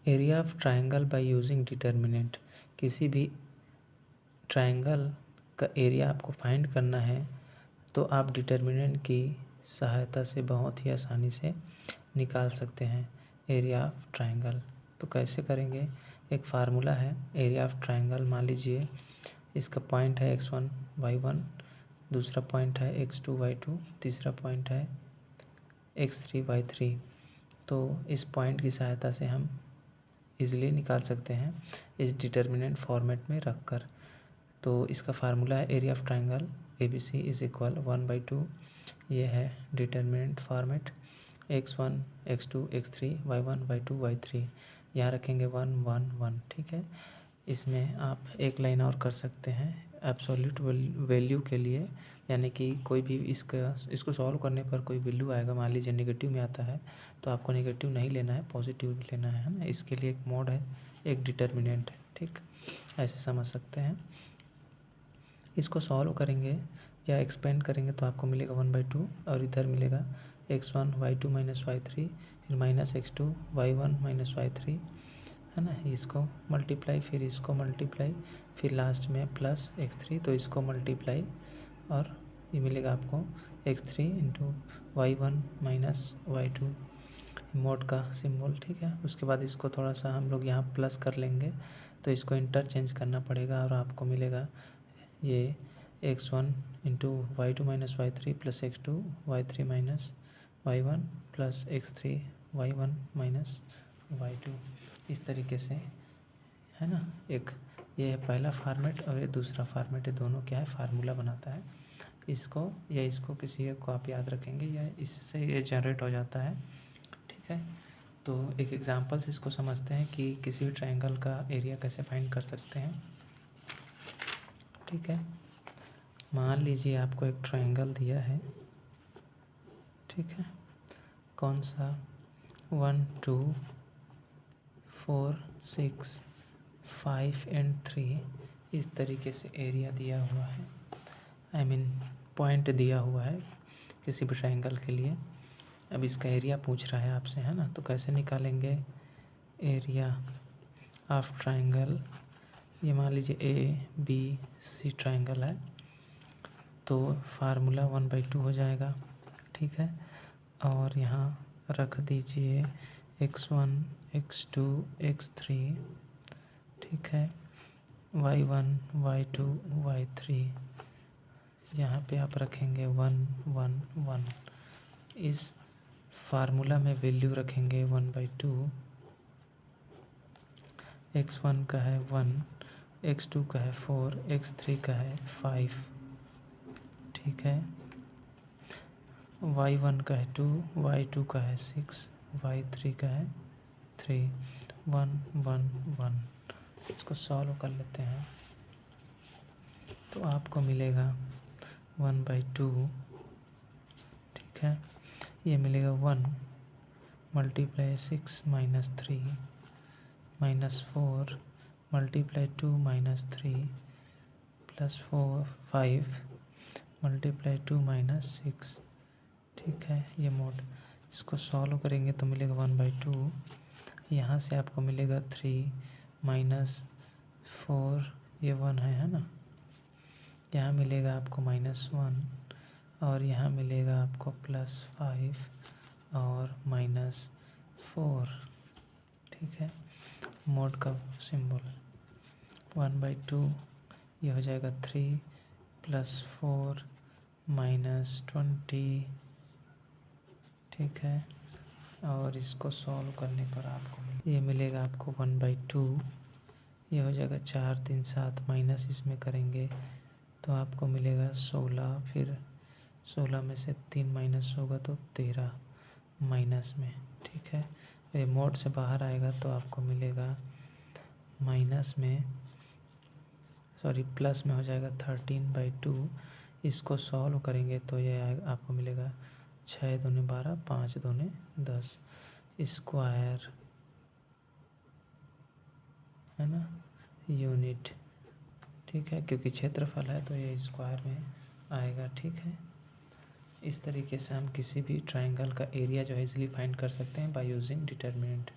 Area of triangle by using determinant. किसी भी triangle का एरिया आपको फाइंड करना है तो आप डिटर्मिनेंट की सहायता से बहुत ही आसानी से निकाल सकते हैं एरिया ऑफ ट्राइंगल। तो कैसे करेंगे? एक फार्मूला है एरिया ऑफ ट्राइंगल। मान लीजिए इसका पॉइंट है x1 y1, दूसरा पॉइंट है x2 y2, तीसरा पॉइंट है x3 y3। तो इस पॉइंट की सहायता से हम इजीली निकाल सकते हैं इस डिटर्मिनेंट फॉर्मेट में रखकर। तो इसका फार्मूला है area of triangle ABC is equal 1/2। ये है determinant format x1 x2 x3 y1 y2 y3। यहाँ रखेंगे 1 1 1। ठीक है, इसमें आप एक लाइन और कर सकते हैं एब्सोल्यूट वैल्यू के लिए, यानी कि कोई भी इसको सॉल्व करने पर कोई वैल्यू आएगा, मान लीजिए नेगेटिव में आता है तो आपको नेगेटिव नहीं लेना है, पॉजिटिव लेना है ना। इसके लिए एक मोड है, एक डिटर्मिनेंट है। ठीक, ऐसे समझ सकते हैं। इसको सॉल्व करेंगे या एक्सपेंड करेंगे तो आपको मिलेगा 1/2 और इधर मिलेगा x1 y2 माइनस y3, फिर minus x2 y1 minus y3, है ना। इसको मल्टीप्लाई, फिर इसको मल्टीप्लाई, फिर लास्ट में प्लस x3, तो इसको मल्टीप्लाई और ये मिलेगा आपको x3 into y1 minus y2, mode का सिंबल। ठीक है, उसके बाद इसको थोड़ा सा हम लोग यहाँ प्लस कर लेंगे तो इसको इंटरचेंज करना पड़ेगा और आपको मिलेगा ये x1 into y2 minus y3 plus x2 y3 minus y1 plus x3 y1 minus y2। इस तरीके से, है ना। एक ये है पहला फार्मेट और ये दूसरा फार्मेट है, दोनों क्या है फार्मूला बनाता है। इसको या इसको किसी एक को आप याद रखेंगे या इससे ये जनरेट हो जाता है। ठीक है, तो एक एग्जांपल से इसको समझते हैं कि किसी भी ट्रायंगल का एरिया कैसे फाइंड कर सकते हैं। ठीक है, मान लीजिए आपको एक ट्रायंगल दिया है। ठीक है, कौन सा? 1 2 4 6 5 एंड 3 इस तरीके से एरिया दिया हुआ है, पॉइंट दिया हुआ है किसी भी ट्रायंगल के लिए। अब इसका एरिया पूछ रहा है आपसे, है ना। तो कैसे निकालेंगे एरिया ऑफ ट्रायंगल? ये मान लीजिए ABC ट्रायंगल है तो फार्मूला 1/2 हो जाएगा। ठीक है, और यहाँ रख दीजिए x1 x2 x3। ठीक है, y1 y2 y3, यहाँ पे आप रखेंगे 1 1 1। इस फार्मूला में वैल्यू रखेंगे 1/2। x1 का है 1, x2 का है 4, x3 का है 5। ठीक है, y1 का है 2, y2 का है 6, y3 का है 3। 1 1 1। इसको सॉल्व कर लेते हैं तो आपको मिलेगा 1/2। ठीक है, ये मिलेगा 1 multiply 6 minus 3 minus 4 multiply 2 minus 3 plus 5 multiply 2 minus 6। ठीक है, ये मोड। इसको सॉल्व करेंगे तो मिलेगा 1/2। यहाँ से आपको मिलेगा 3 माइनस 4, ये 1 है ना। यहाँ मिलेगा आपको -1 और यहाँ मिलेगा आपको +5 और -4। ठीक है, मोड का सिंबल 1/2, ये हो जाएगा 3 + 4 -20। ठीक है, और इसको सॉल्व करने पर आपको ये मिलेगा आपको 1/2। ये हो जाएगा 4 3 7, माइनस इसमें करेंगे तो आपको मिलेगा 16। फिर 16 में से 3 माइनस होगा तो 13 माइनस में। ठीक है, ये मोड से बाहर आएगा तो आपको मिलेगा माइनस में, सॉरी प्लस में हो जाएगा 13/2। इसको सॉल्व करेंगे तो ये आएगा, आपको मिलेगा 6 दूने 12, 5 दूने 10 स्क्वायर, है ना, यूनिट। ठीक है, क्योंकि क्षेत्रफल है तो ये स्क्वायर में आएगा। ठीक है, इस तरीके से हम किसी भी ट्रायंगल का एरिया जो है इजीली फाइंड कर सकते हैं बाय यूजिंग डिटर्मिनेंट।